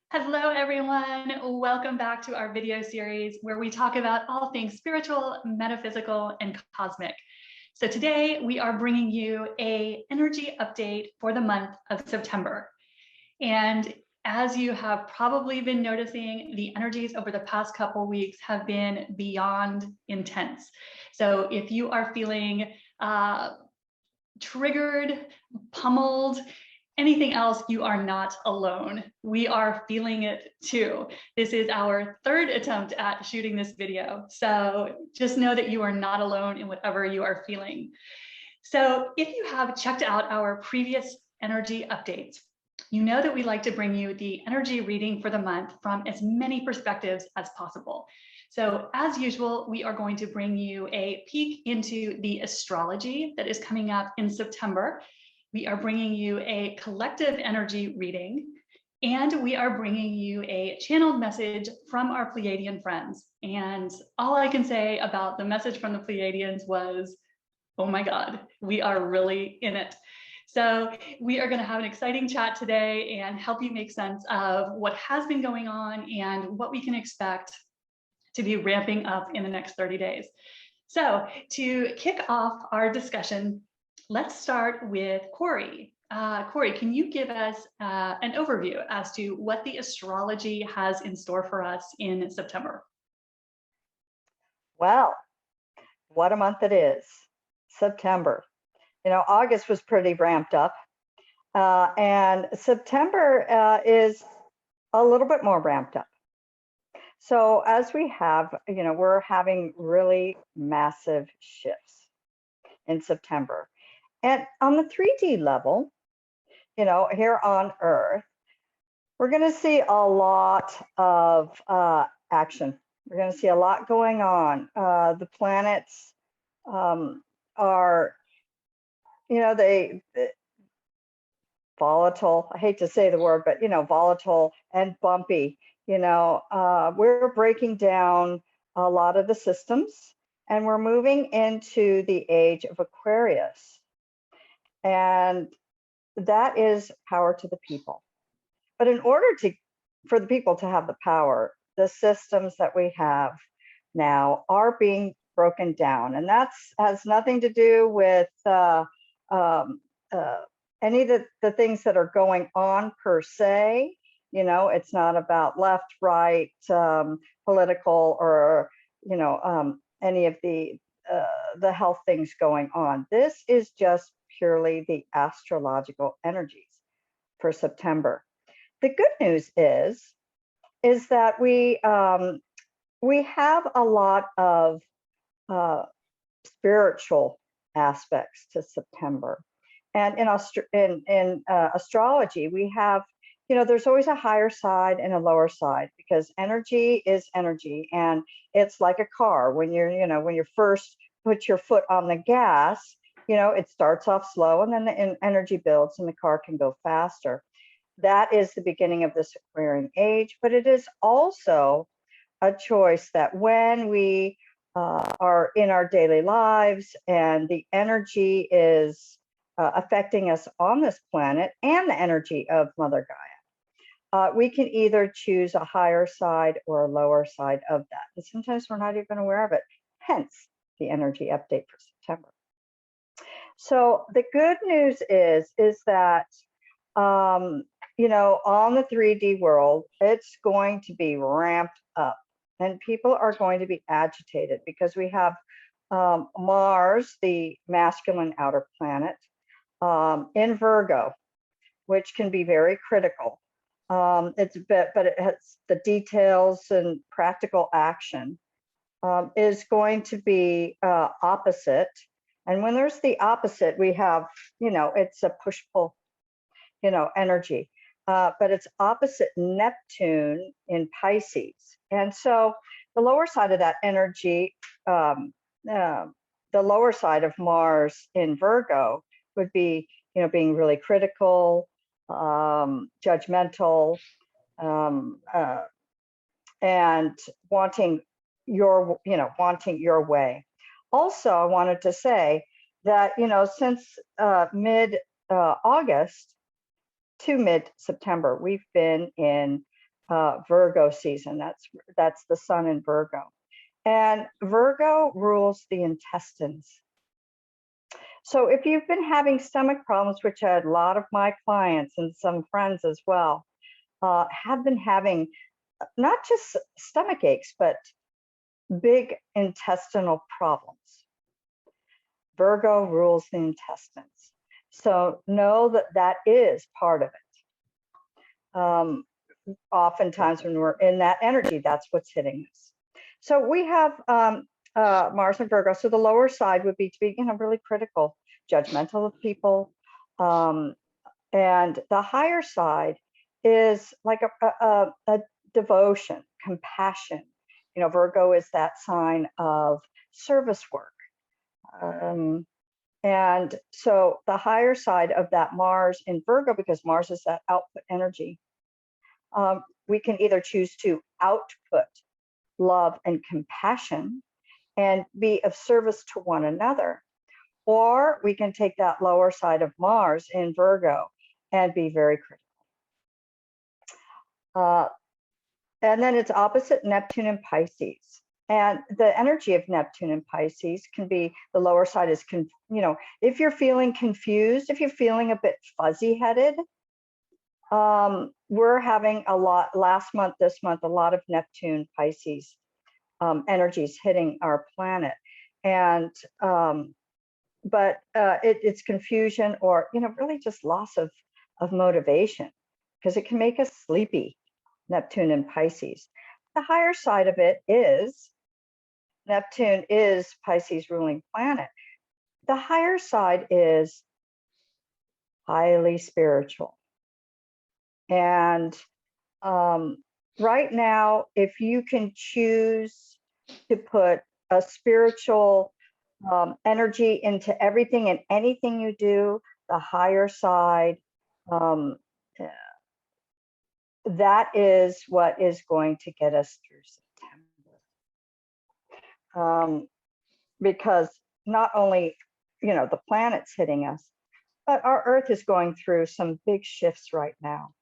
Hello, everyone. Welcome back to our video series where we talk about all things spiritual, metaphysical, and cosmic. So today we are bringing you an energy update for the month of September. And as you have probably been noticing, the energies over the past couple weeks have been beyond intense. So if you are feeling triggered, pummeled, anything else, you are not alone. We are feeling it too. This is our third attempt at shooting this video. So just know that you are not alone in whatever you are feeling. So if you have checked out our previous energy updates, you know that we like to bring you the energy reading for the month from as many perspectives as possible. So as usual, we are going to bring you a peek into the astrology that is coming up in September. We are bringing you a collective energy reading, and we are bringing you a channeled message from our Pleiadian friends. And all I can say about the message from the Pleiadians was, oh my God, we are really in it. So we are going to have an exciting chat today and help you make sense of what has been going on and what we can expect to be ramping up in the next 30 days. So to kick off our discussion, let's start with Corey. Corey, can you give us an overview as to what the astrology has in store for us in September? Well, what a month it is, September. You know, August was pretty ramped up, and September is a little bit more ramped up. So as we have, you know, we're having really massive shifts in September. And on the 3D level, you know, here on Earth, we're going to see a lot of action. We're going to see a lot going on. The planets are, you know, they volatile. I hate to say the word, but, you know, volatile and bumpy. You know, we're breaking down a lot of the systems, and we're moving into the age of Aquarius. And that is power to the people. But in order for the people to have the power, the systems that we have now are being broken down. And that has nothing to do with any of the things that are going on per se. You know, it's not about left, right, political, or, you know, any of the health things going on. This is just purely the astrological energies for September. The good news is that we have a lot of spiritual aspects to September, and in astrology we have, you know, there's always a higher side and a lower side, because energy is energy, and it's like a car. When you're, you know, when you first put your foot on the gas, you know, it starts off slow, and then the energy builds and the car can go faster. That is the beginning of this Aquarian age, but it is also a choice that when we are in our daily lives and the energy is affecting us on this planet and the energy of Mother Gaia, we can either choose a higher side or a lower side of that. And sometimes we're not even aware of it, hence the energy update for September. So the good news is that, you know, on the 3D world, it's going to be ramped up, and people are going to be agitated because we have Mars, the masculine outer planet, in Virgo, which can be very critical. It's a bit, but it has the details and practical action is going to be opposite. And when there's the opposite, we have, you know, it's a push-pull, you know, energy. But it's opposite Neptune in Pisces. And so the lower side of that energy, the lower side of Mars in Virgo would be, you know, being really critical, judgmental, and wanting your, you know, wanting your way. Also, I wanted to say that, you know, since mid-August to mid-September, we've been in Virgo season. That's the sun in Virgo. And Virgo rules the intestines. So if you've been having stomach problems, which a lot of my clients and some friends as well have been having, not just stomach aches, but big intestinal problems, Virgo rules the intestines. So know that that is part of it. Oftentimes when we're in that energy, that's what's hitting us. So we have Mars and Virgo. So the lower side would be to be, really critical, judgmental of people. And the higher side is like a devotion, compassion. Virgo is that sign of service work. And so the higher side of that Mars in Virgo, because Mars is that output energy, we can either choose to output love and compassion and be of service to one another, or we can take that lower side of Mars in Virgo and be very critical. And then it's opposite Neptune and Pisces. And the energy of Neptune and Pisces can be, the lower side is, if you're feeling confused, if you're feeling a bit fuzzy-headed, we're having a lot, this month, a lot of Neptune, Pisces energies hitting our planet. And, but it's confusion or, really just loss of motivation, because it can make us sleepy, Neptune and Pisces. The higher side of it is, Neptune is Pisces ruling planet. The higher side is highly spiritual. And right now, if you can choose to put a spiritual energy into everything and anything you do, the higher side, that is what is going to get us through September. Because not only, the planet's hitting us, but our Earth is going through some big shifts right now.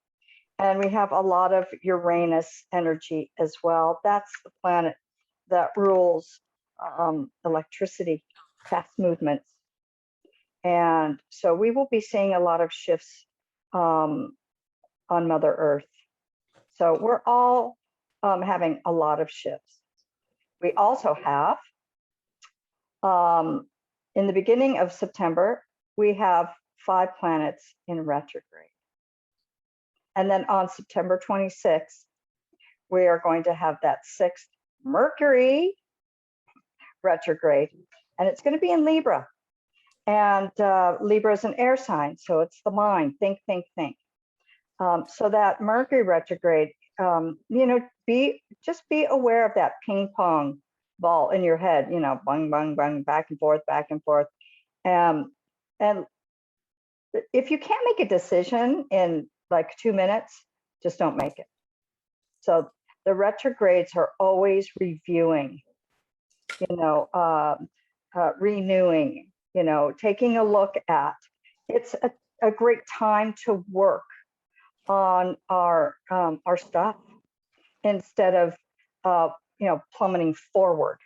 And we have a lot of Uranus energy as well. That's the planet that rules electricity, fast movements. And so we will be seeing a lot of shifts on Mother Earth. So we're all having a lot of shifts. We also have, in the beginning of September, we have 5 planets in retrograde. And then on September 26th, we are going to have that 6th Mercury retrograde, and it's going to be in Libra. And Libra is an air sign, so it's the mind, think, think, think. So that Mercury retrograde, just be aware of that ping pong ball in your head, bang, bang, bang, back and forth, back and forth. And if you can't make a decision in like 2 minutes, just don't make it. So the retrogrades are always reviewing, renewing, taking a look at. It's a great time to work on our stuff instead of plummeting forward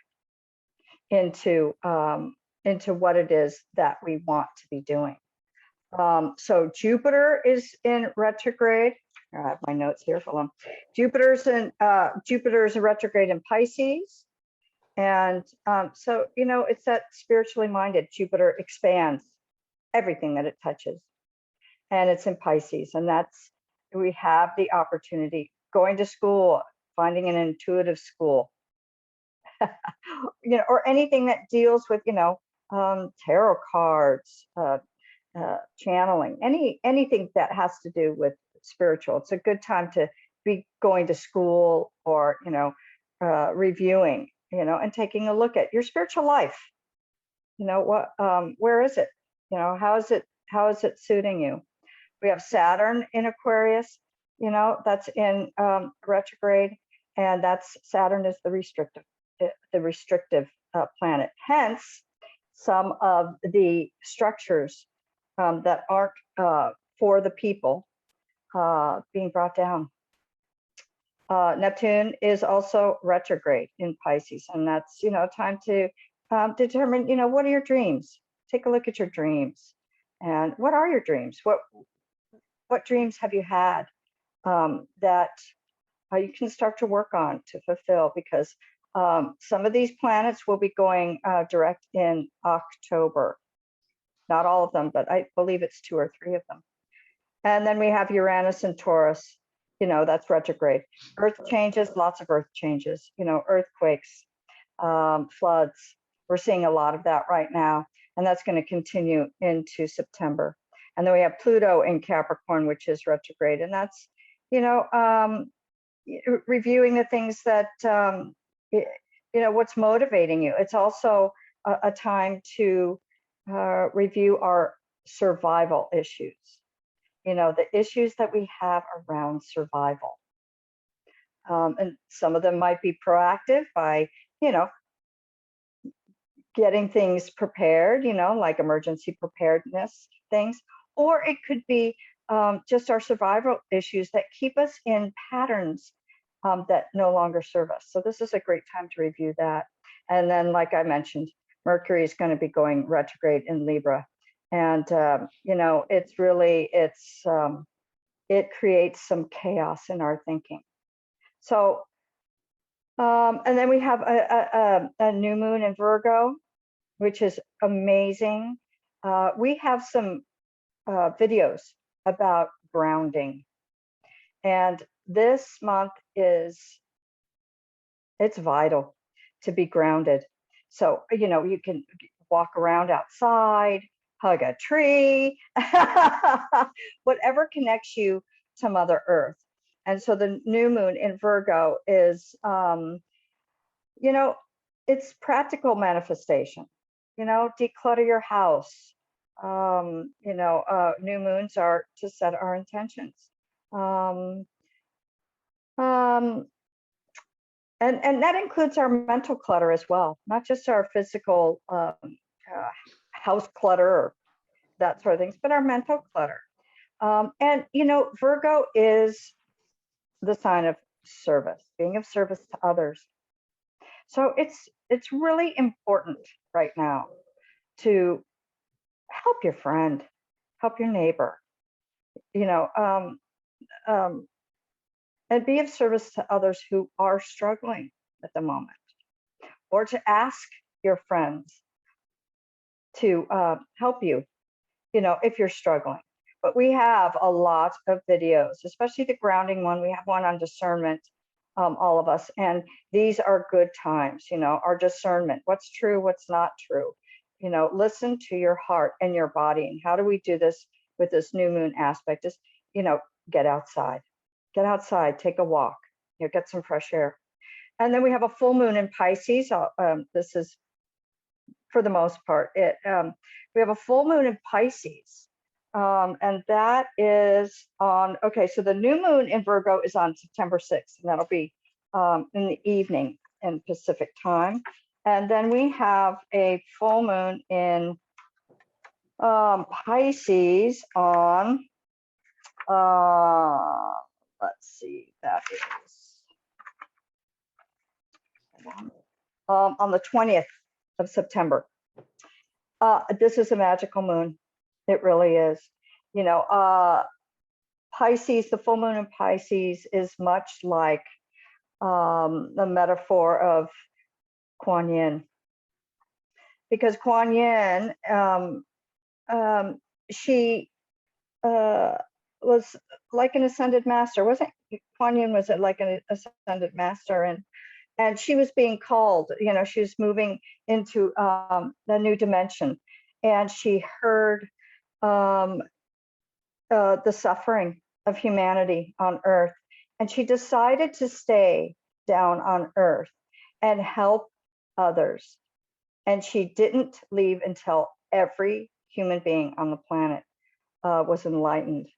into what it is that we want to be doing. So Jupiter is in retrograde. I have my notes here for them. Jupiter's in retrograde in Pisces. And so, it's that spiritually minded. Jupiter expands everything that it touches. And it's in Pisces. And we have the opportunity, going to school, finding an intuitive school, or anything that deals with, tarot cards, channeling, anything that has to do with spiritual. It's a good time to be going to school or, reviewing, and taking a look at your spiritual life. Where is it? How is it suiting you? We have Saturn in Aquarius, that's in retrograde, and Saturn is the restrictive planet. Hence, some of the structures that aren't for the people being brought down. Neptune is also retrograde in Pisces, and that's, time to determine, what are your dreams? Take a look at your dreams, and what are your dreams? What dreams have you had that you can start to work on to fulfill? Because some of these planets will be going direct in October. Not all of them, but I believe it's 2 or 3 of them. And then we have Uranus and Taurus. That's retrograde. Earth changes, lots of earth changes, earthquakes, floods. We're seeing a lot of that right now, and that's going to continue into September. And then we have Pluto in Capricorn, which is retrograde, and that's, reviewing the things that, what's motivating you. It's also a time to review our survival issues. The issues that we have around survival. And some of them might be proactive by, getting things prepared, like emergency preparedness things, or it could be just our survival issues that keep us in patterns that no longer serve us. So this is a great time to review that. And then, like I mentioned, Mercury is going to be going retrograde in Libra. And, it's really, it creates some chaos in our thinking. So, and then we have a new moon in Virgo, which is amazing. We have some videos about grounding. And this month it's vital to be grounded. So, you can walk around outside, hug a tree, whatever connects you to Mother Earth. And so the new moon in Virgo is, it's practical manifestation. Declutter your house. New moons are to set our intentions. And that includes our mental clutter as well, not just our physical house clutter or that sort of things, but our mental clutter. And Virgo is the sign of service, being of service to others. So it's really important right now to help your friend, help your neighbor, and be of service to others who are struggling at the moment, or to ask your friends to help you, if you're struggling. But we have a lot of videos, especially the grounding one. We have one on discernment, all of us, and these are good times, our discernment, what's true, what's not true. Listen to your heart and your body. And how do we do this with this new moon aspect? Is, get outside. Get outside, take a walk, get some fresh air. And then we have a full moon in Pisces. This is, for the most part, it. We have a full moon in Pisces, and that is on, okay, so the new moon in Virgo is on September 6th, and that'll be in the evening in Pacific time. And then we have a full moon in Pisces on, let's see, that is on the 20th of September. This is a magical moon. It really is. Pisces, the full moon in Pisces is much like the metaphor of Kuan Yin. Because Kuan Yin, she was like an ascended master, wasn't Kuan Yin? Was it like an ascended master? And she was being called, she was moving into the new dimension, and she heard the suffering of humanity on Earth, and she decided to stay down on Earth and help others. And she didn't leave until every human being on the planet was enlightened.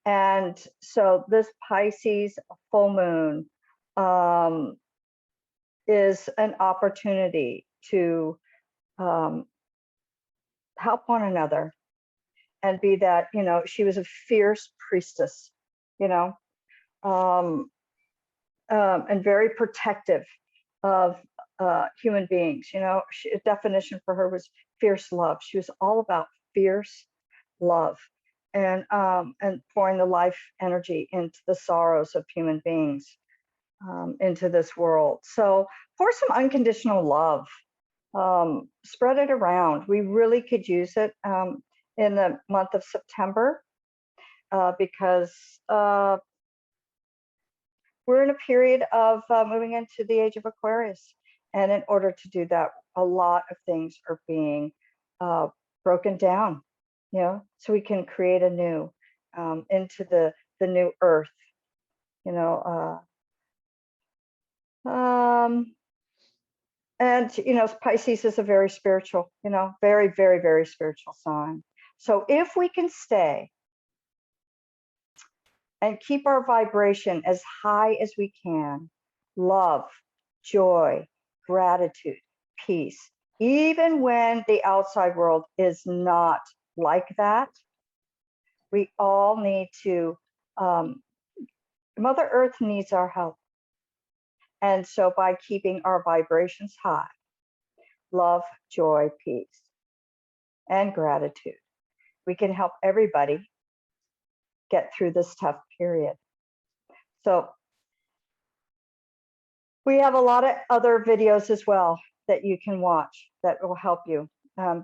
And so this Pisces full moon is an opportunity to help one another and be that, she was a fierce priestess, and very protective of human beings. You know, a definition for her was fierce love. She was all about fierce love, and pouring the life energy into the sorrows of human beings, into this world. So pour some unconditional love, spread it around. We really could use it in the month of September, because we're in a period of moving into the age of Aquarius. And in order to do that, a lot of things are being broken down, you know, so we can create a new, into the new earth, you know. And, you know, Pisces is a very spiritual, you know, very, very, very spiritual sign. So if we can stay and keep our vibration as high as we can, love, joy, gratitude, peace, even when the outside world is not like that, we all need to, Mother Earth needs our help. And so by keeping our vibrations high, love, joy, peace, and gratitude, we can help everybody get through this tough period. So we have a lot of other videos as well that you can watch that will help you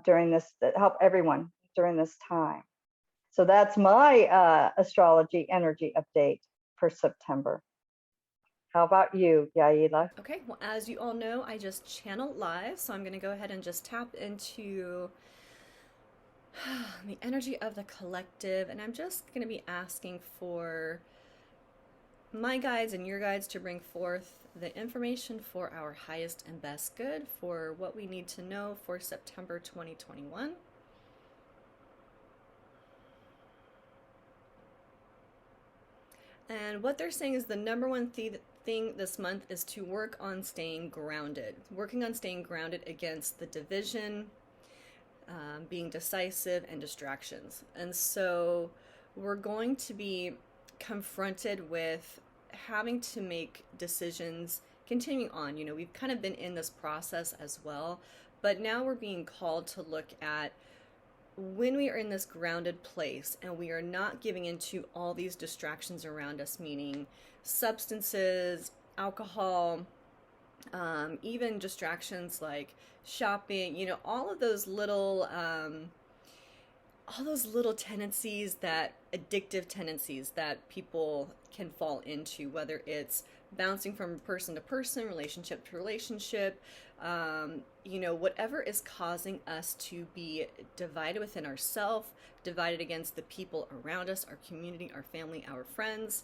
during this, that help everyone during this time. So that's my astrology energy update for September. How about you, Yaila? Okay, well, as you all know, I just channeled live, so I'm going to go ahead and just tap into the energy of the collective, and I'm just going to be asking for my guides and your guides to bring forth the information for our highest and best good for what we need to know for September 2021. And what they're saying is the number one thing this month is to work on staying grounded. Working on staying grounded against the division, being decisive, and distractions. And so we're going to be confronted with having to make decisions continuing on. You know, we've kind of been in this process as well, but now we're being called to look at when we are in this grounded place and we are not giving into all these distractions around us, meaning substances, alcohol, even distractions like shopping, you know, all those little tendencies, that addictive tendencies that people can fall into, whether it's bouncing from person to person, relationship to relationship, you know, whatever is causing us to be divided within ourselves, divided against the people around us, our community, our family, our friends,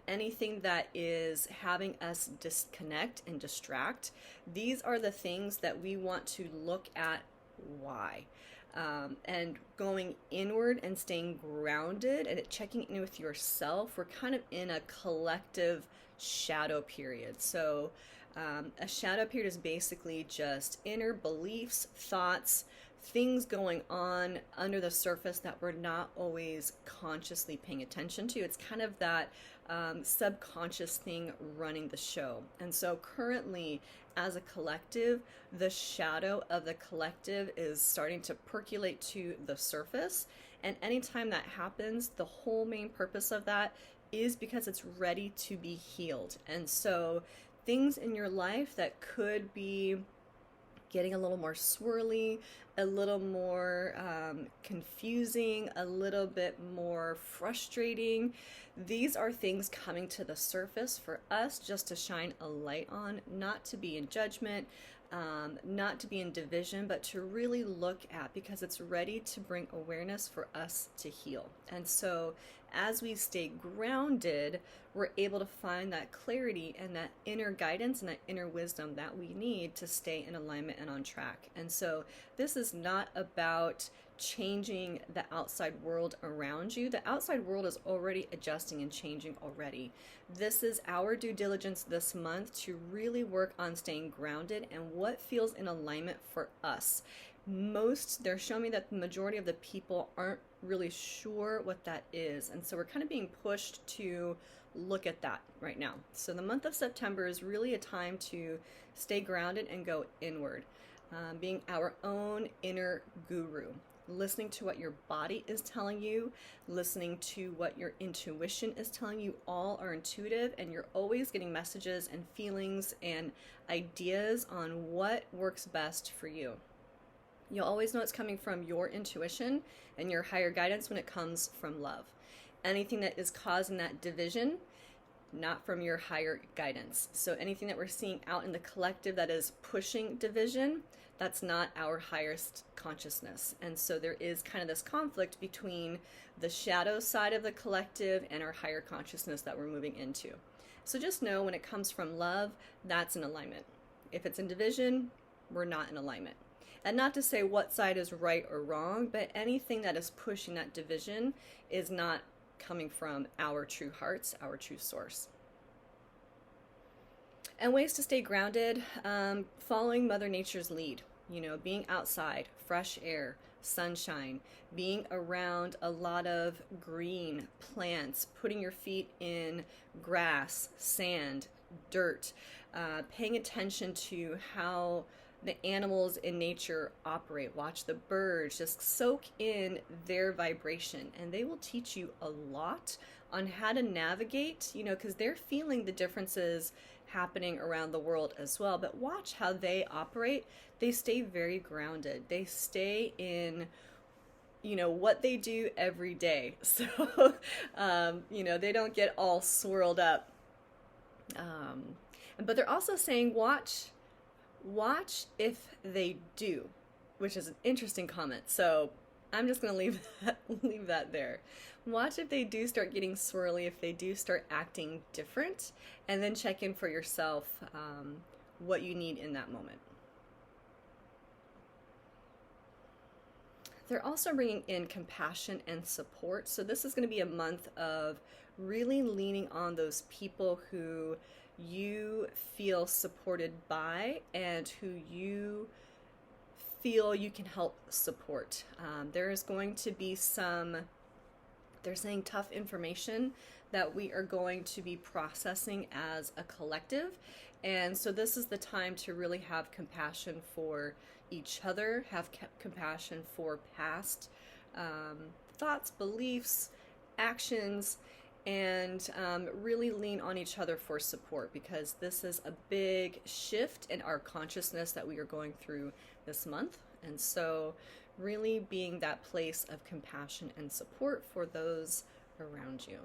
anything that is having us disconnect and distract. These are the things that we want to look at why. And going inward and staying grounded and checking in with yourself. We're kind of in a collective shadow period. So a shadow period is basically just inner beliefs, thoughts, things going on under the surface that we're not always consciously paying attention to. It's kind of that subconscious thing running the show. And so currently, as a collective, the shadow of the collective is starting to percolate to the surface. And anytime that happens, the whole main purpose of that is because it's ready to be healed. And so things in your life that could be getting a little more swirly, a little more confusing, a little bit more frustrating. These are things coming to the surface for us just to shine a light on, not to be in judgment, not to be in division, but to really look at, because it's ready to bring awareness for us to heal. And so as we stay grounded, we're able to find that clarity and that inner guidance and that inner wisdom that we need to stay in alignment and on track. And so this is not about changing the outside world around you. The outside world is already adjusting and changing already. This is our due diligence this month to really work on staying grounded and what feels in alignment for us. They're showing me that the majority of the people aren't really sure what that is. And so we're kind of being pushed to look at that right now. So the month of September is really a time to stay grounded and go inward, being our own inner guru, listening to what your body is telling you, listening to what your intuition is telling you. All are intuitive, and you're always getting messages and feelings and ideas on what works best for you. You'll always know it's coming from your intuition and your higher guidance when it comes from love. Anything that is causing that division, not from your higher guidance. So anything that we're seeing out in the collective that is pushing division, that's not our highest consciousness. And so there is kind of this conflict between the shadow side of the collective and our higher consciousness that we're moving into. So just know when it comes from love, that's in alignment. If it's in division, we're not in alignment. And not to say what side is right or wrong, but anything that is pushing that division is not coming from our true hearts, our true source. And ways to stay grounded, following Mother Nature's lead, being outside, fresh air, sunshine, being around a lot of green plants, putting your feet in grass, sand, dirt, paying attention to how the animals in nature operate. Watch the birds, just soak in their vibration, and they will teach you a lot on how to navigate, because they're feeling the differences happening around the world as well. But watch how they operate. They stay very grounded. They stay in what they do every day. So they don't get all swirled up. But they're also saying watch if they do, which is an interesting comment. So I'm just going to leave that there. Watch if they do start getting swirly, if they do start acting different, and then check in for yourself what you need in that moment. They're also bringing in compassion and support. So this is going to be a month of really leaning on those people who you feel supported by and who you feel you can help support. There is going to be some, they're saying, tough information that we are going to be processing as a collective. And so this is the time to really have compassion for each other, have compassion for past thoughts, beliefs, actions, and really lean on each other for support, because this is a big shift in our consciousness that we are going through this month. And so really being that place of compassion and support for those around you.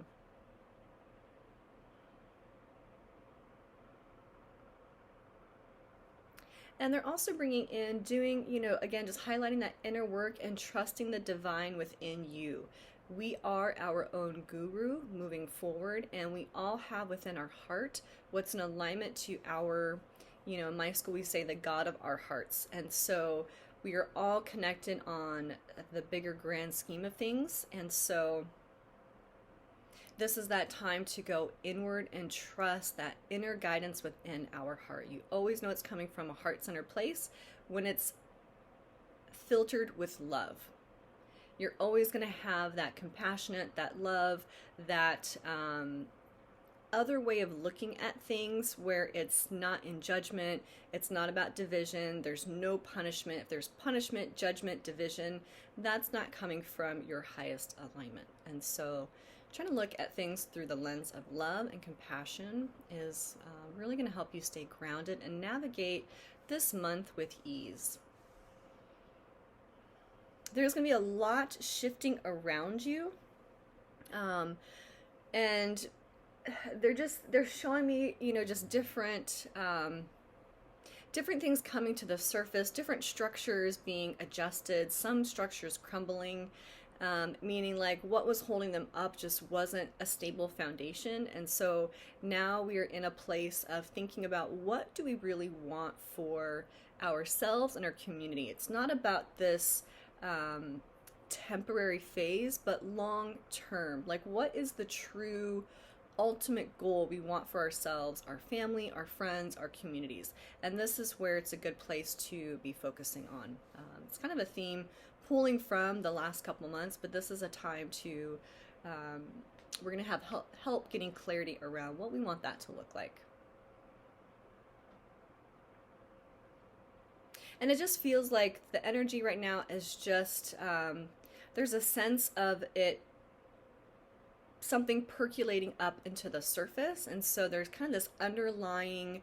And they're also bringing in doing, again, just highlighting that inner work and trusting the divine within you. We are our own guru moving forward, and we all have within our heart what's in alignment to our, in my school we say the God of our hearts. And so we are all connected on the bigger grand scheme of things. And so this is that time to go inward and trust that inner guidance within our heart. You always know it's coming from a heart-centered place when it's filtered with love. You're always going to have that compassionate, that love, that other way of looking at things where it's not in judgment, it's not about division, there's no punishment. If there's punishment, judgment, division, that's not coming from your highest alignment. And so trying to look at things through the lens of love and compassion is really going to help you stay grounded and navigate this month with ease. There's going to be a lot shifting around you, and they're showing me, just different things coming to the surface, different structures being adjusted, some structures crumbling, meaning like what was holding them up just wasn't a stable foundation. And so now we are in a place of thinking about what do we really want for ourselves and our community. It's not about this temporary phase, but long term. Like, what is the true ultimate goal we want for ourselves, our family, our friends, our communities? And this is where it's a good place to be focusing on. It's kind of a theme pulling from the last couple of months, but this is a time to we're going to have help getting clarity around what we want that to look like. And it just feels like the energy right now is just, there's a sense of it, something percolating up into the surface. And so there's kind of this underlying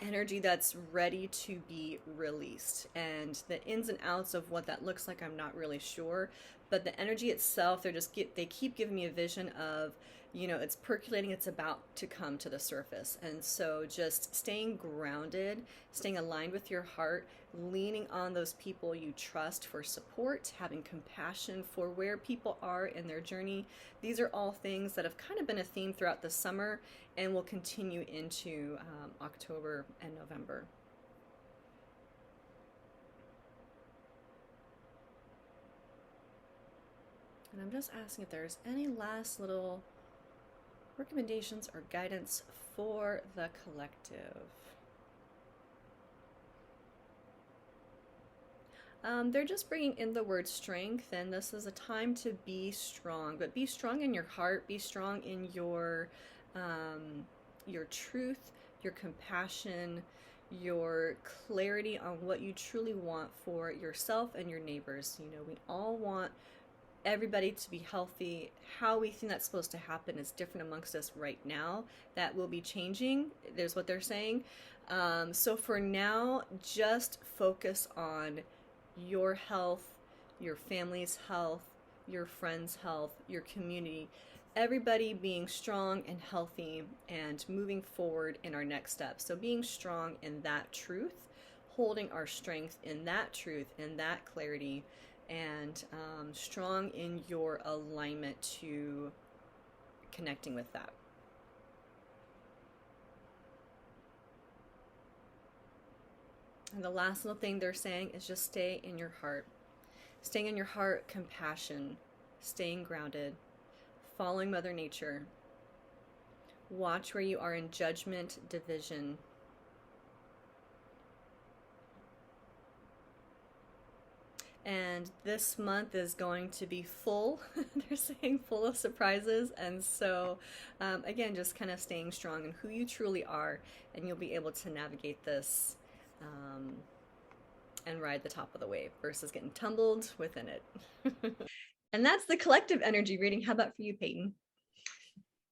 energy that's ready to be released. And the ins and outs of what that looks like, I'm not really sure. But the energy itself, they keep giving me a vision of, you know, it's percolating, it's about to come to the surface. And so just staying grounded, staying aligned with your heart, leaning on those people you trust for support, having compassion for where people are in their journey. These are all things that have kind of been a theme throughout the summer and will continue into October and November. And I'm just asking if there's any last little recommendations or guidance for the collective. They're just bringing in the word strength, and this is a time to be strong, but be strong in your heart, be strong in your truth, your compassion, your clarity on what you truly want for yourself and your neighbors. You know, we all want everybody to be healthy. How we think that's supposed to happen is different amongst us right now. That will be changing. There's what they're saying. So for now, just focus on your health, your family's health, your friends' health, your community, everybody being strong and healthy and moving forward in our next steps. So being strong in that truth, holding our strength in that truth, in that clarity, and strong in your alignment to connecting with that. And the last little thing they're saying is just stay in your heart. Staying in your heart, compassion, staying grounded, following Mother Nature. Watch where you are in judgment, division. And this month is going to be full, they're saying full of surprises. And so, again, just kind of staying strong in who you truly are, and you'll be able to navigate this and ride the top of the wave versus getting tumbled within it. And that's the collective energy reading. How about for you, Peyton?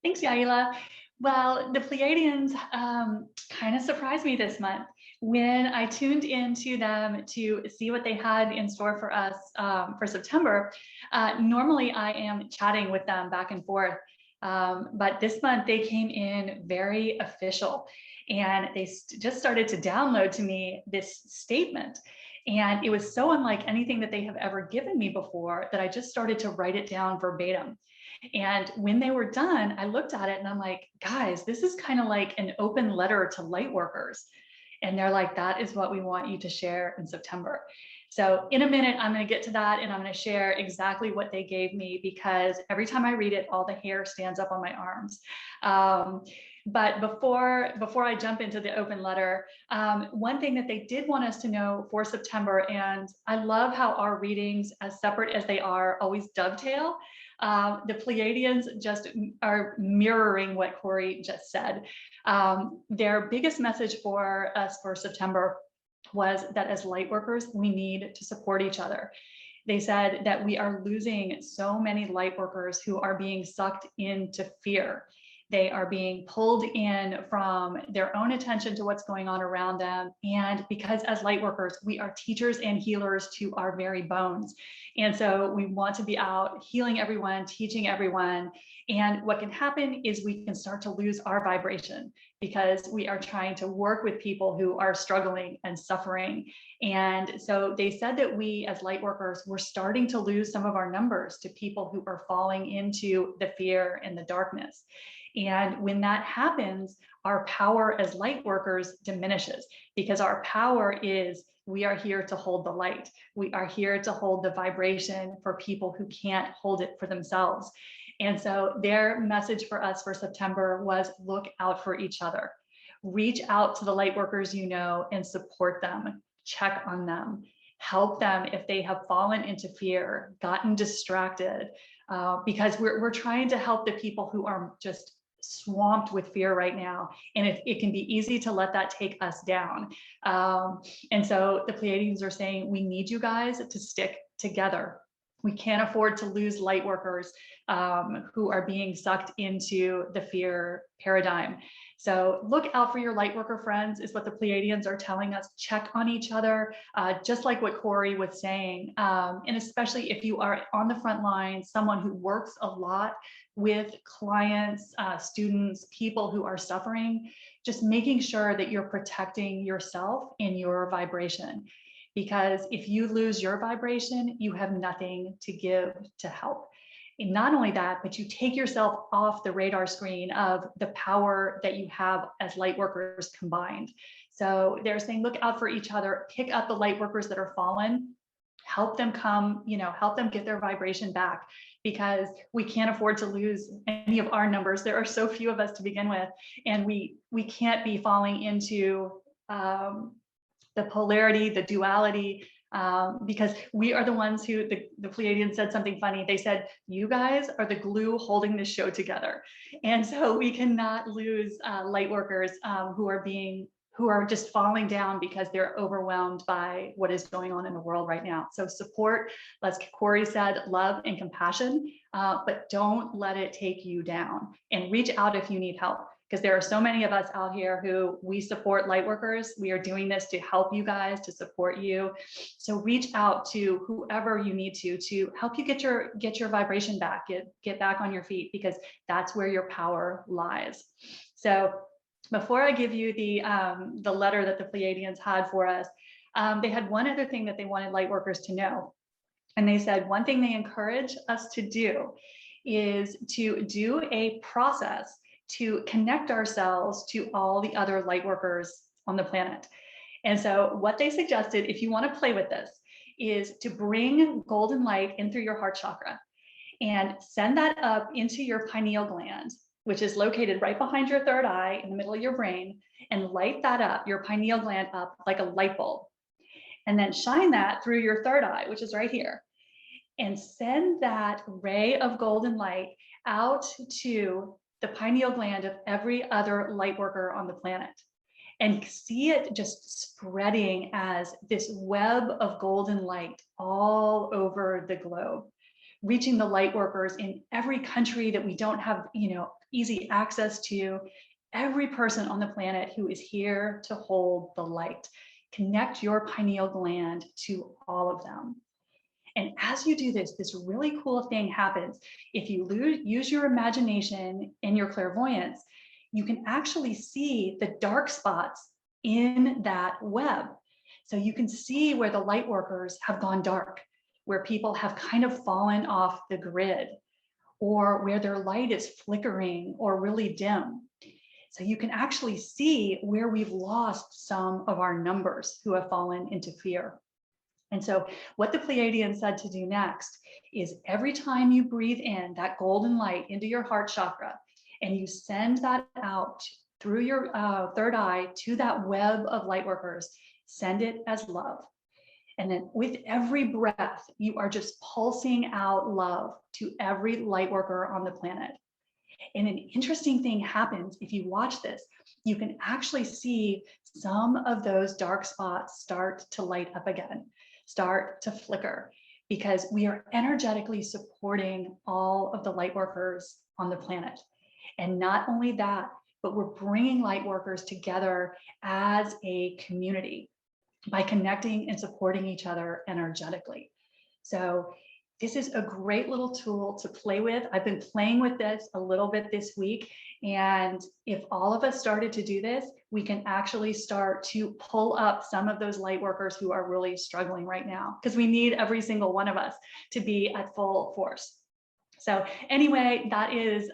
Thanks, Yaila. Well, the Pleiadians kind of surprised me this month when I tuned into them to see what they had in store for us for September. Normally, I am chatting with them back and forth, but this month they came in very official, and they just started to download to me this statement. And it was so unlike anything that they have ever given me before that I just started to write it down verbatim. And when they were done, I looked at it and I'm like, guys, this is kind of like an open letter to light workers. And they're like, that is what we want you to share in September. So in a minute, I'm going to get to that, and I'm going to share exactly what they gave me, because every time I read it, all the hair stands up on my arms. But before I jump into the open letter, one thing that they did want us to know for September, and I love how our readings, as separate as they are, always dovetail. The Pleiadians just are mirroring what Corey just said. Their biggest message for us for September was that as light workers, we need to support each other. They said that we are losing so many light workers who are being sucked into fear. They are being pulled in from their own attention to what's going on around them. And because as light workers, we are teachers and healers to our very bones. And so we want to be out healing everyone, teaching everyone. And what can happen is we can start to lose our vibration because we are trying to work with people who are struggling and suffering. And so they said that we as light workers, we're starting to lose some of our numbers to people who are falling into the fear and the darkness. And when that happens, our power as light workers diminishes, because our power is we are here to hold the light. We are here to hold the vibration for people who can't hold it for themselves. And so their message for us for September was look out for each other. Reach out to the light workers you know and support them. Check on them. Help them if they have fallen into fear, gotten distracted, because we're trying to help the people who are just swamped with fear right now, and it can be easy to let that take us down. And so the Pleiadians are saying, we need you guys to stick together. We can't afford to lose light workers who are being sucked into the fear paradigm. So look out for your light worker friends is what the Pleiadians are telling us. Check on each other, just like what Corey was saying. And especially if you are on the front line, someone who works a lot with clients, students, people who are suffering, just making sure that you're protecting yourself and your vibration. Because if you lose your vibration, you have nothing to give to help. And not only that, but you take yourself off the radar screen of the power that you have as light workers combined. So they're saying, look out for each other, pick up the light workers that are fallen, help them come, help them get their vibration back, because we can't afford to lose any of our numbers. There are so few of us to begin with, and we can't be falling into the polarity, the duality, because we are the ones who, the Pleiadians said something funny. They said, you guys are the glue holding this show together. And so we cannot lose light workers who are just falling down because they're overwhelmed by what is going on in the world right now. So support, as Corey said, love and compassion, but don't let it take you down, and reach out if you need help. Because there are so many of us out here who we support light workers. We are doing this to help you guys, to support you. So reach out to whoever you need to help you get your vibration back, get back on your feet, because that's where your power lies. So before I give you the letter that the Pleiadians had for us, they had one other thing that they wanted light workers to know. And they said one thing they encourage us to do is to do a process to connect ourselves to all the other light workers on the planet. And so what they suggested, if you want to play with this, is to bring golden light in through your heart chakra and send that up into your pineal gland, which is located right behind your third eye in the middle of your brain, and light that up, your pineal gland up like a light bulb. And then shine that through your third eye, which is right here, and send that ray of golden light out to the pineal gland of every other light worker on the planet, and see it just spreading as this web of golden light all over the globe, reaching the light workers in every country that we don't have, easy access to, every person on the planet who is here to hold the light. Connect your pineal gland to all of them. And as you do this, this really cool thing happens. If you use your imagination and your clairvoyance, you can actually see the dark spots in that web. So you can see where the light workers have gone dark, where people have kind of fallen off the grid, or where their light is flickering or really dim. So you can actually see where we've lost some of our numbers who have fallen into fear. And so what the Pleiadians said to do next is every time you breathe in that golden light into your heart chakra, and you send that out through your third eye to that web of light workers, send it as love. And then with every breath, you are just pulsing out love to every light worker on the planet. And an interesting thing happens if you watch this. You can actually see some of those dark spots start to light up again, start to flicker, because we are energetically supporting all of the light workers on the planet. And not only that, but we're bringing light workers together as a community by connecting and supporting each other energetically. So this is a great little tool to play with. I've been playing with this a little bit this week. And if all of us started to do this, we can actually start to pull up some of those light workers who are really struggling right now, because we need every single one of us to be at full force. So anyway, that is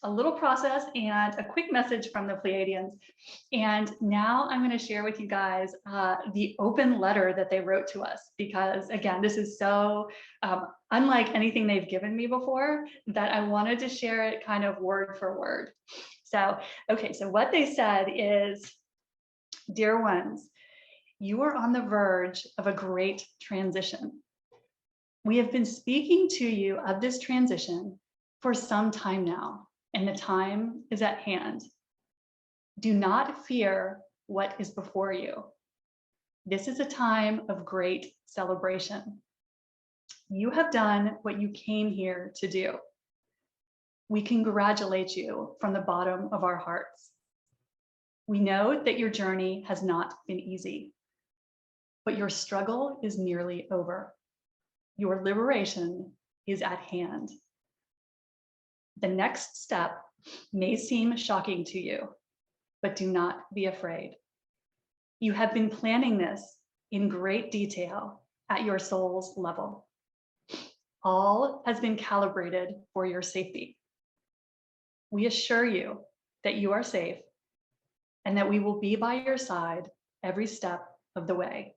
a little process and a quick message from the Pleiadians. And now I'm going to share with you guys the open letter that they wrote to us, because again, this is so unlike anything they've given me before, that I wanted to share it kind of word for word. So, okay, so what they said is, dear ones, you are on the verge of a great transition. We have been speaking to you of this transition for some time now, and the time is at hand. Do not fear what is before you. This is a time of great celebration. You have done what you came here to do. We congratulate you from the bottom of our hearts. We know that your journey has not been easy, but your struggle is nearly over. Your liberation is at hand. The next step may seem shocking to you, but do not be afraid. You have been planning this in great detail at your soul's level. All has been calibrated for your safety. We assure you that you are safe and that we will be by your side every step of the way.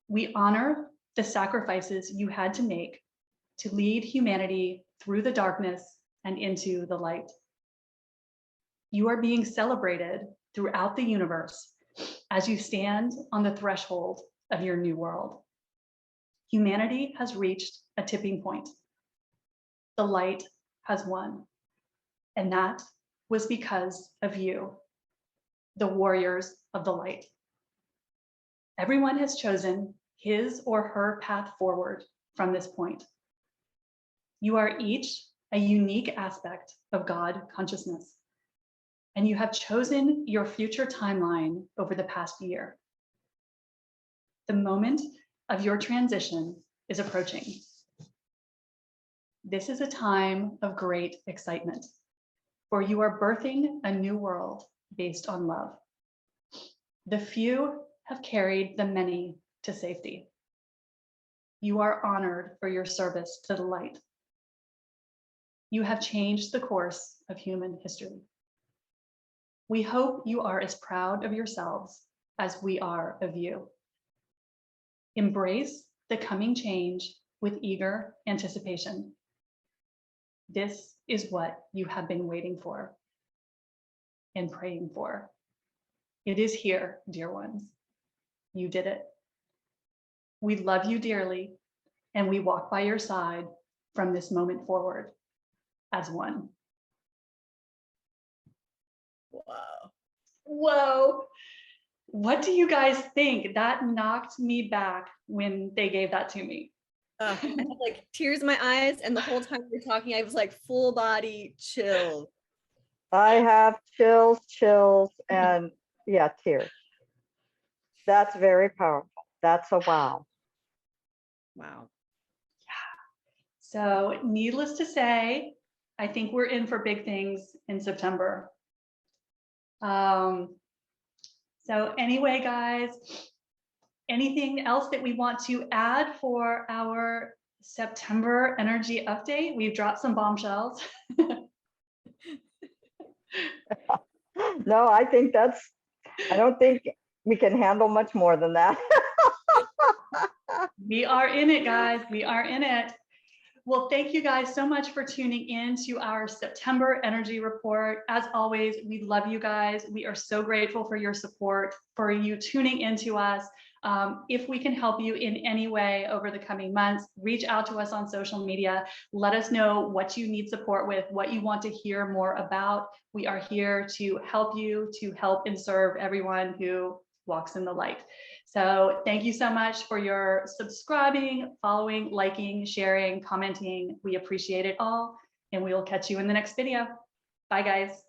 We honor the sacrifices you had to make to lead humanity through the darkness and into the light. You are being celebrated throughout the universe as you stand on the threshold of your new world. Humanity has reached a tipping point. The light has won, and that was because of you, the warriors of the light. Everyone has chosen his or her path forward from this point. You are each a unique aspect of God consciousness, and you have chosen your future timeline over the past year. The moment of your transition is approaching. This is a time of great excitement, for you are birthing a new world based on love. The few have carried the many to safety. You are honored for your service to the light. You have changed the course of human history. We hope you are as proud of yourselves as we are of you. Embrace the coming change with eager anticipation. This is what you have been waiting for and praying for. It is here, dear ones. You did it. We love you dearly, and we walk by your side from this moment forward as one. Wow. Whoa. What do you guys think? That knocked me back when they gave that to me. I had like tears in my eyes, and the whole time we were talking, I was like full body chill. I have chills, and yeah, tears. That's very powerful. That's a wow. Wow. So needless to say, I think we're in for big things in September. So anyway, guys, anything else that we want to add for our September energy update? We've dropped some bombshells. No, I don't think we can handle much more than that. We are in it, guys. We are in it. Well, thank you guys so much for tuning in to our September energy report. As always, we love you guys. We are so grateful for your support, for you tuning into us. If we can help you in any way over the coming months, reach out to us on social media. Let us know what you need support with, what you want to hear more about. We are here to help you, to help and serve everyone who walks in the light. So thank you so much for your subscribing, following, liking, sharing, commenting. We appreciate it all, and we will catch you in the next video. Bye, guys.